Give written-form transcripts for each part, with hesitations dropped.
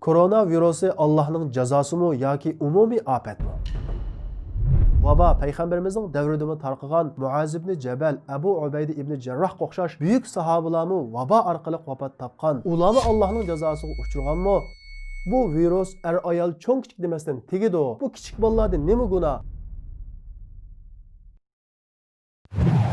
Koronavirusi Allah'ның cazası mı yoki umumiy afat mı? Vaba Peygamberimizin devrida tarqagan Muaz ibn Jabal, Abu Ubayda ibn Jarrah o'xshash buyuk sahobalarni vaba orqali vafot topgan. Ularni Allohning jazosiga uchirganmi? Bu virus ayol cho'ng kichik demasdan tegidi. Bu kichik bolalarda nima gunoh?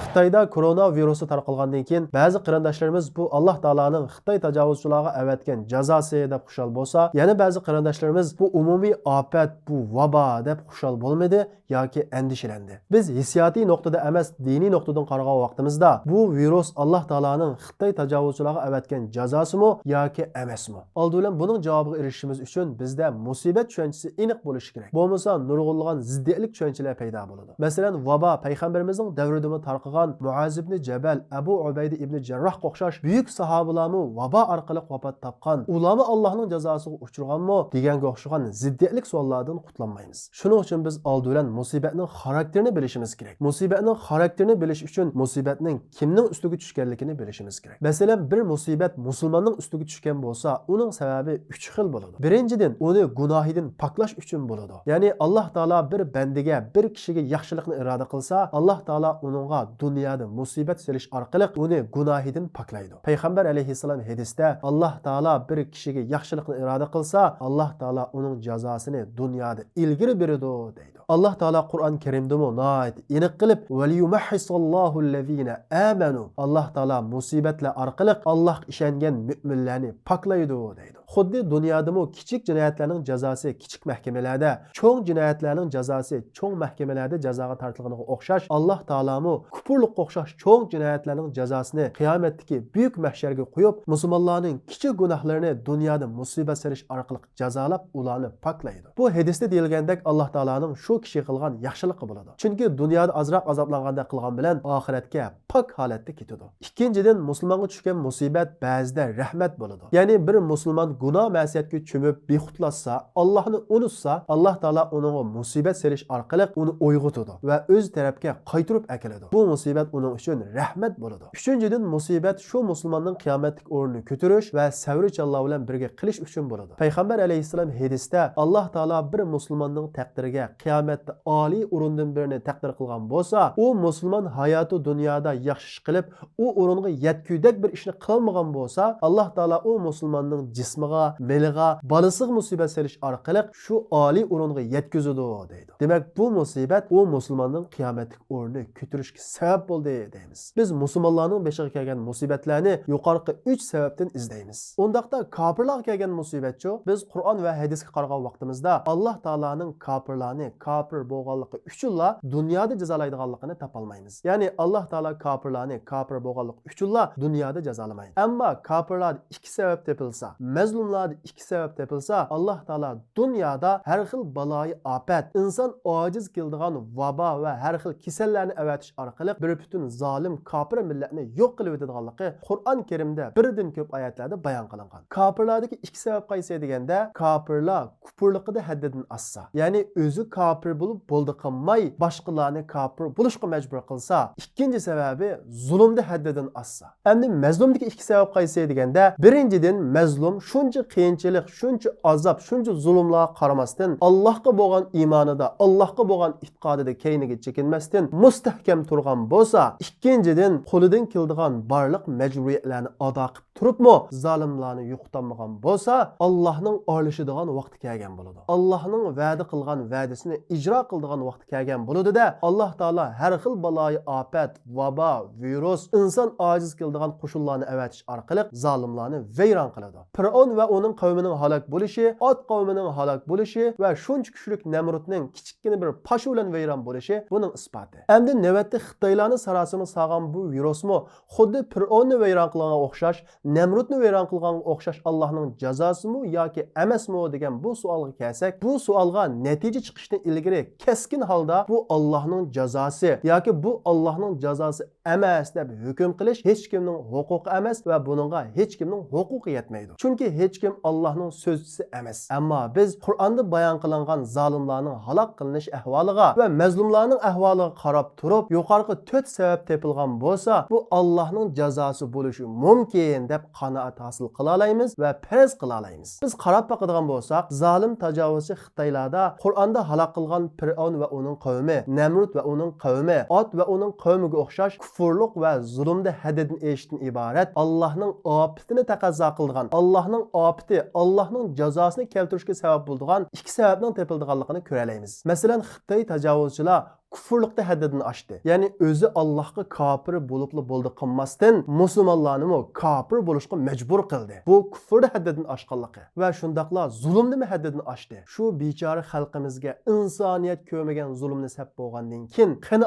Xitoyda koronavirusi tarqalgandan keyin ba'zi qarindoshlarimiz bu Alloh taolaning Xitoy tajovuzchilariga avatgan jazosi deb xushal bo'lsa, yana ba'zi qarindoshlarimiz bu umumiy ofat, bu vabo deb xushal bo'lmadi yoki andishilandi. Biz hissiyotiy nuqtada emas, diniy nuqtadan qaragan vaqtimizda bu virus Alloh taolaning Xitoy tajovuzchilariga avatgan jazosimi yoki emasmi? Oldindan buning javobiga erishishimiz uchun bizda musibat tushunchasi aniq bo'lishi kerak. Bo'lmasa nurg'unlagan ziddiyatlik tushunchalar paydo bo'ladi. Masalan, vabo payg'ambarimizning davrida tarqagan Muaz ibn Jabal, Abu Ubayda ibn Jarrah o'xshash buyuk sahobalarni vabo orqali vafot topgan. Ularni Allohning jazosiga uchirganmi deganga o'xshagan ziddiyatlik savollardan qutlanmaymiz. Shuning uchun biz oldindan musibatning xarakterini bilishimiz kerak. Musibatning xarakterini bilish uchun musibatning kimning ustiga tushganligini bilishimiz kerak. Masalan, bir musibat musulmonning ustiga tushgan bo'lsa, uning sababi 3 xil bo'ladi. Birinchidan, uni gunohidan paklash uchun bo'ladi. Ya'ni Alloh taolo bir bandiga, bir kishiga yaxshilikni iroda qilsa, Alloh taolo uningga dunyoda musibat selish orqali uni gunohidan paklaydi. Payg'ambar alayhissalom hadisda Alloh taolo bir kishiga yaxshilikni iroda qilsa, Alloh taolo uning jazosini dunyoda ilgari beradi deydi. Alloh taolo Qur'on Karimda aniq qilib "Valiyumahhisallohu allazina amanu" Alloh taolo musibatlar orqali Allohga ishongan mu'minlarni paklaydi deydi. Xuddi dunyodami kichik jinoyatlarning jazosi kichik mahkamalarda, cho'ng jinoyatlarning jazosi cho'ng mahkamalarda jazoga tortilganiga o'xshash, Alloh taolami kupurlikqa o'xshash cho'ng jinoyatlarning jazosini qiyomatdagi buyuk mahsharga qo'yib, musulmonlarning kichik gunohlarini dunyoda musibat serish orqali jazolab, ularni paklaydi. Bu hadisda deyilgandek Alloh taolaning shu kishi qilgan yaxshiligi bo'ladi. Chunki dunyoda azroq azoblanganda qilgan bilan oxiratga pak holatda ketadi. Ikkinchidan, musulmonga tushgan musibat ba'zida rahmat bo'ladi. Ya'ni bir musulmon gunoh ma'siyatga cho'mib bexutlashsa, Allohni unutsa, Alloh taolo uning musibat serish orqali uni uyg'otadi va o'z tarafga qaytirib akeladi. Bu musibat uning uchun rahmat bo'ladi. Uchinchidan, musibat shu musulmonning qiyomatlik o'rnini ko'tarish va savrichalloh bilan birga qilish uchun bo'ladi. Payg'ambar alayhissalom hadisda Alloh taolo bir musulmonning taqdiriga qiyomatda oliy o'rindan birini taqdir qilgan bo'lsa, u musulmon hayoti dunyoda yaxshi ish qilib, u o'ringa yetkudek bir ishni qilmagan bo'lsa, Alloh taolo u musulmonning jismiga, miliga, balasiga musibat selish orqali shu oliy o'ringa yetkazadi deydi. Demak, bu musibat u musulmonning qiyomatlik o'rnini ko'tarishga sabab bo'ldi deymiz. Biz musulmonlarning beshiga kelgan musibatlarni yuqorqi 3 sababdan izlaymiz. Undaqda kofirlarga kelgan musibatchi, biz Qur'on va hadisga qaragan vaqtimizda Alloh taolaning kofirlarni kofir bo'lganligi uchunla dunyoda jazolaydiganligini topolmaymiz. Ya'ni Alloh taolo kofirlarni kofir bo'lganligi uchunla dunyoda jazolamaydi. Ammo kofirlar 2 sabab topilsa, mazlumlar 2 sabab topilsa, Alloh taolo dunyoda har xil baloyi ofat, inson ojiz keladigan vabo va har xil kasallarni avatish orqali bir butun zolim kofir millatni yo'q qilib o'tadiganligi Qur'on Karimda birdan ko'p oyatlarda bayon qilingan. Kofirlardagi 2 sabab qaysi deganda, kofirlar kufurligida haddidan oshsa, ya'ni o'zi kofir bo'lib bo'ldi qilmay boshqalarni kofir bo'lishga majbur qilsa, ikkinchi sababi zulmda haddidan oshsa. Endi mazlumdagi 2 sabab qaysi deganda, birinchidan mazlum shuncha qiyinchilik, shuncha azob, shuncha zulmlarga qaramasdan Allohga bo'lgan iymonida, Allohga bo'lgan e'tiqodida keyniga chekinmasdan mustahkam turgan bo'lsa, ikkinchidan qo'lidan keladigan barliq majburiyatlarni ado qilib turibmi, zolimlarni yo'qotmagan bo'lsa, Allohning olishadigan vaqti kelgan bo'ladi. Allohning va'da qilgan va'dasini ijro qiladigan vaqti kelgan bo'ladi-da, Alloh taolo har xil baloyi ofat, vabo, virus, inson ojiz keladigan qo'shinlarni avatish orqali zolimlarni vayron qiladi. Fir'aun va uning qavmining halok bo'lishi, Ot qavmining halok bo'lishi va shuncha kuchlik Namrudning kichikkina bir pashi bilan vayron bo'lishi buning isboti. Endi navbatda Xitoylarning sarosini sog'an bu virusmi xuddi Fir'aunni vayron qilganga o'xshash, Namrudni vayron qilganga o'xshash Allohning jazosimi yoki emasmi degan bu savolga kelsak, bu savolga natija chiqishdan ilgari keskin holda bu Allohning jazosi yoki bu Allohning jazosi emas deb hukm qilish hech kimning huquqi emas va buningga hech kimning huquqi yetmaydi. Chunki hech kim Allohning so'zchisi emas. Ammo biz Qur'onda bayon qilingan zolimlarning halok qilinish ahvoliga va mazlumlarning ahvoliga qarab turib, yuqorqi 4 sabab tepilgan bo'lsa, bu Allohning jazosi bo'lishi mumkin deb qanoat hosil qila olamiz va farz qila olamiz. Biz qarab boqadigan bo'lsak, zolim tajovuzchi Xitoylarda Qur'onda halok qilgan Fir'avn va uning qavmi, Namrud va uning qavmi, Ot va uning qavmiga o'xshash kufrlik va zulmda haddidan eshitdan iborat Allohning ofatini taqozo qilgan, Allohning ofati, Allohning jazosini keltirishga sabab bo'lgan ikki sababning tepildiganligini ko'ra olamiz. Masalan, Xitoy tajovuzchilar kufrlikda haddidan oshdi. Ya'ni o'zi Allohga kofir bo'libli bo'ldi qilmasdan musulmonlarni kofir bo'lishga majbur qildi. Bu kufrda haddidan oshganligi va shundaqla zulmni haddidan oshdi. Shu bechora xalqimizga insoniyat ko'rmagan zulmni sab bo'lgandan keyin qani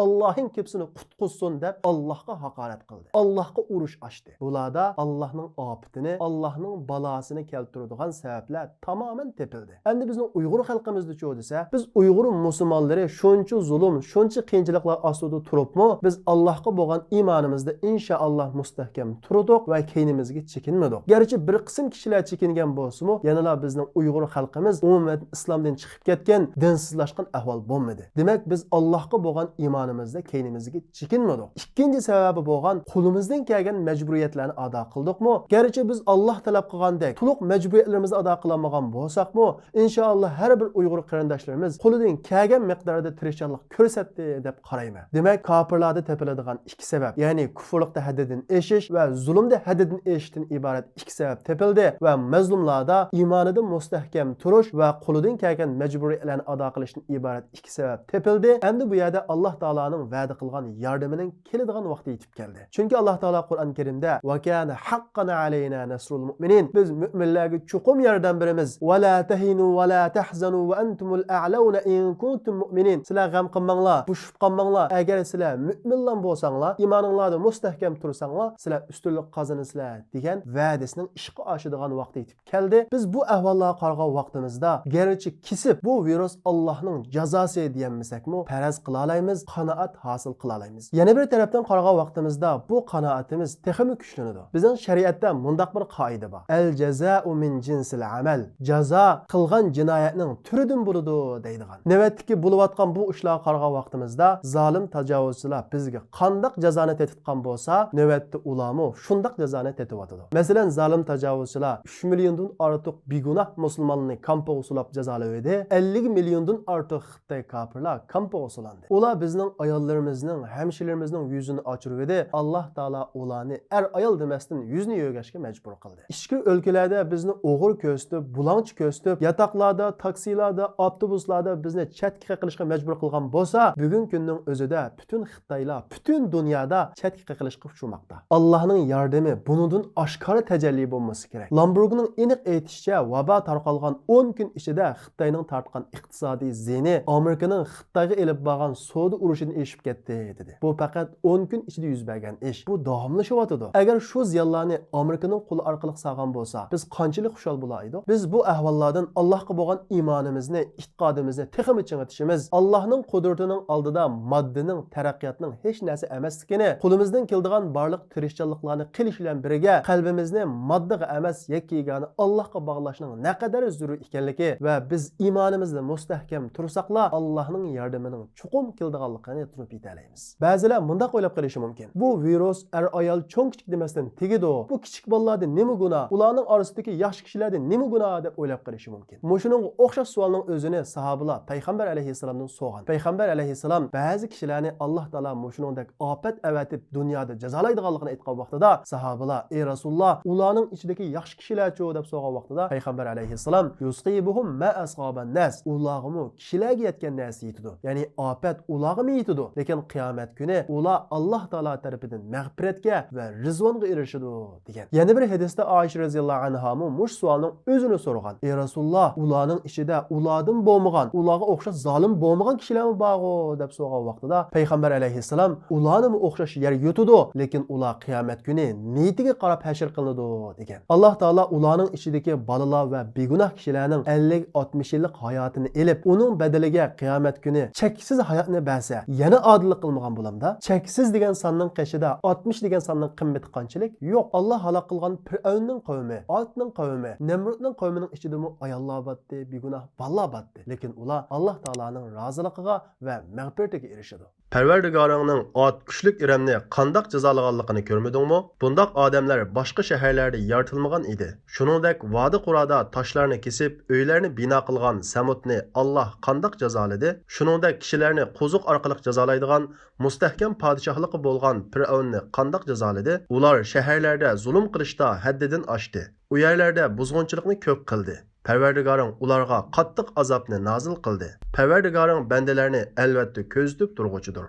Allohing kepsini qutqusin deb Allohga haqorat qildi. Allohga urush ochdi. Bularda Allohning ofatini, Allohning balosini keltiradigan sabablar tamoman tepildi. Endi bizning Uyg'ur xalqimizda-chi desa, biz Uyg'ur musulmonlari shuncha zulm, shuncha qiyinchiliklar ostida turibmi, biz Allohga bo'lgan iymonimizda inshaalloh mustahkam turdik va keynimizga chekinmadik. Garchi bir qism kishilar chekingan bo'lsa-mu, yana bizning Uyg'ur xalqimiz umuman islomdan chiqib ketgan, dinsizlashgan ahvol bo'lmadi. Demak, biz Allohga bo'lgan iymonimizda keynimizga chekinmadik. Ikkinchi sababi bo'lgan qo'limizdan kelgan majburiyatlarni ado qildikmi? Garchi biz Alloh talab qilgandek to'liq majburiyatlarimizni ado qilmagan bo'lsak-mu, inshaalloh har bir Uyg'ur qarindoshlarimiz qo'lidan kelgan miqdorda tirishchilik ko'rsatdi deb qarayman. Demak, kofirlarda tepiladigan ikki sabab, ya'ni kufrlikda haddidan eshish va zulmda haddidan eshishdan iborat ikki sabab tepildi va mazlumlarda iymonida mustahkam turish va qo'lidan kelgan majburiyatlarni ado qilishdan iborat ikki sabab tepildi. Endi bu yerda Alloh taolaning va'da qilgan yordamining keladigan vaqti yetib keldi. Chunki Alloh taolo Qur'on Karimda va kana haqqan alayna nasrul mu'minin, biz mu'minlarga chuqum yordam beramiz. Va la tahinu va la tahzanu va antumul a'launa in kuntum mu'minin. Sizlar g'am qilmanglar, bushib qolmanglar. Agar sizlar mu'minlar bo'lsanglar, iymoningizda mustahkam tursanglar, sizlar ustunlik qozonasizlar degan va'dasining ishga oshadigan vaqti yetib keldi. Biz bu ahvollarga qarag'an vaqtimizda garchi kesib bu virus Allohning jazosi deyanmasakmi, faraz qila olamiz, qanoat hosil qila olamiz. Yana bir tarafdan qarag'an vaqtimizda bu qanoatimiz texmi kuchlanadi. Bizning shariatda mundaq bir qoida bor. Al jazaa'u min jinsil amal. Jazo qilgan jinoyatning turidan bo'ladi deydigan. Navbatdagi bo'layotgan bu ishlarga qarag'an vaqtimizda zolim tajovuzchilar bizga qandoq jazoni tetitgan bo'lsa, navbatda ularmi shundaq jazoni tetyotadi. Masalan, zolim tajovuzchilar 3 milliondan ortiq begunoh musulmonlarni kampa usulab jazoladi. 50 milliondan ortiq Xitoy kofirlar kampa usulandi. Ular bizning ayollarimizning, hamshirlarimizning yuzini ochirdi. Alloh taolo ularni ayol demasdan yuzni yo'gashga majbur qildi. Ichki o'lkalarda bizni o'g'ir ko'stib, bulanchi ko'stib, yotoqlarda, taksilarda, avtobuslarda bizni chatga qilishga majbur qilgan bo'lsa, bugun kunning o'zida butun Xitoylar, butun dunyoda chatga qilishga uchmoqda. Allohning yordami bundan oshkora tajalli bo'lmasi kerak. Lamborghinining aniq aytishicha, vabo tarqalgan 10 kun ichida Xitoyning tortgan iqtisodiy ziyni Amerikaning Xitoyga elib borgan savdo urushidan eshib ketdi dedi. Bu faqat 10 kun ichida yuz bergan ish. Bu davomlashyapti. Agar shu ziyonlarni Amerikaning qo'li orqali saqlagan bo'lsa, biz qanchalik xushal bo'laydik? Biz bu ahvollardan Allohga bo'lgan iymonimizni, e'tiqodimizni texmi chingitishimiz, Allohning qudratining oldida moddaning, taraqqiyotning hech narsa emasligini, qo'limizdan keladigan barliq tirishchiliklarni qilish bilan birga qalbimizni moddaga emas, yakkigani Allohga bog'lashning naqadar zarur ekanligi va biz iymonimizda mustahkam tursaqlar Allohning yordamining chuqum keladiganligini turib yetalaymiz. Ba'zilar mundaq o'ylab qolishi mumkin. Bu virus ayol cho'ng kichik demasdan tegidi. Bu kichik bolalarda nima gunoh? Ularning orasidagi yosh kishilarda nima gunoh deb o'ylab qolishi mumkin. Mushuning o'xshash savolning o'zini sahobalar payg'ambar alayhissalomdan so'rgan. Payg'ambar alayhissalom ba'zi kishilarni Alloh taolo mushuningdek ofat avatib dunyoda jazolaydiganligini aytgan vaqtida sahobalar: "Ey Rasululloh, ularning ichidagi yaxshi kishilar-chi?" deb so'ragan vaqtida payg'ambar alayhissalom: "Yusqibuhum ma asqaban nas." Ularga kishilarga yetgan narsa yetadi. Ya'ni ofat ularga yetadi, lekin qiyomat kuni ular Alloh taolo tarafidan mag'firatga va rizvonga erishadi degan. Yana bir hadisda Oysha roziyallohu anha mush savolning o'zini so'ragan. "Ey Rasululloh, ularning ichida ulardan bo'lmagan, ularga o'xshash zolim bo'lmagan qilmagan kishilarmi borg'u deb so'ragan vaqtida payg'ambar alayhissalom ularni o'xshash yer yutadi, lekin ular qiyomat kuni niyatiga qarab hashr qilinadi degan. Alloh taolo ularning ichidagi bolalar va begunoh kishilarning 50-60 yillik hayotini elib, uning badaliga qiyomat kuni cheksiz hayotni bersa, yana odillik qilmagan bo'lamda, cheksiz degan sonning qishida 60 degan sonning qimmati qanchalik? Yo'q. Alloh halok qilgan Fir'avnning qavmi, Otning qavmi, Namrudning qavmining ichidami ayollar batdi, begunoh bolalar batdi. Lekin ular Alloh taolaning roziligiga va mag'firatiga erishadi. Parvardigoringning ot kuchlik Iramni qandoq jazolaganligini ko'rmadingmi? Bundaq odamlar boshqa shaharlarda yaratilmagan edi. Shuningdek, Vodi Qurada toshlarni kesib, uylarni bino qilgan Samudni Alloh qandoq jazoladi? Shuningdek, kishilarni qo'ziq orqali jazolaydigan mustahkam podshohligi bo'lgan Fir'avnni qandoq jazoladi? Ular shaharlarda zulm qilishda haddidan oshdi. U yerlarda buzg'unchilikni ko'p qildi. Parvardigoring ularga qattiq azobni nozil qildi. Parvardigoring bandalarni albatta ko'zitib turg'uchidir.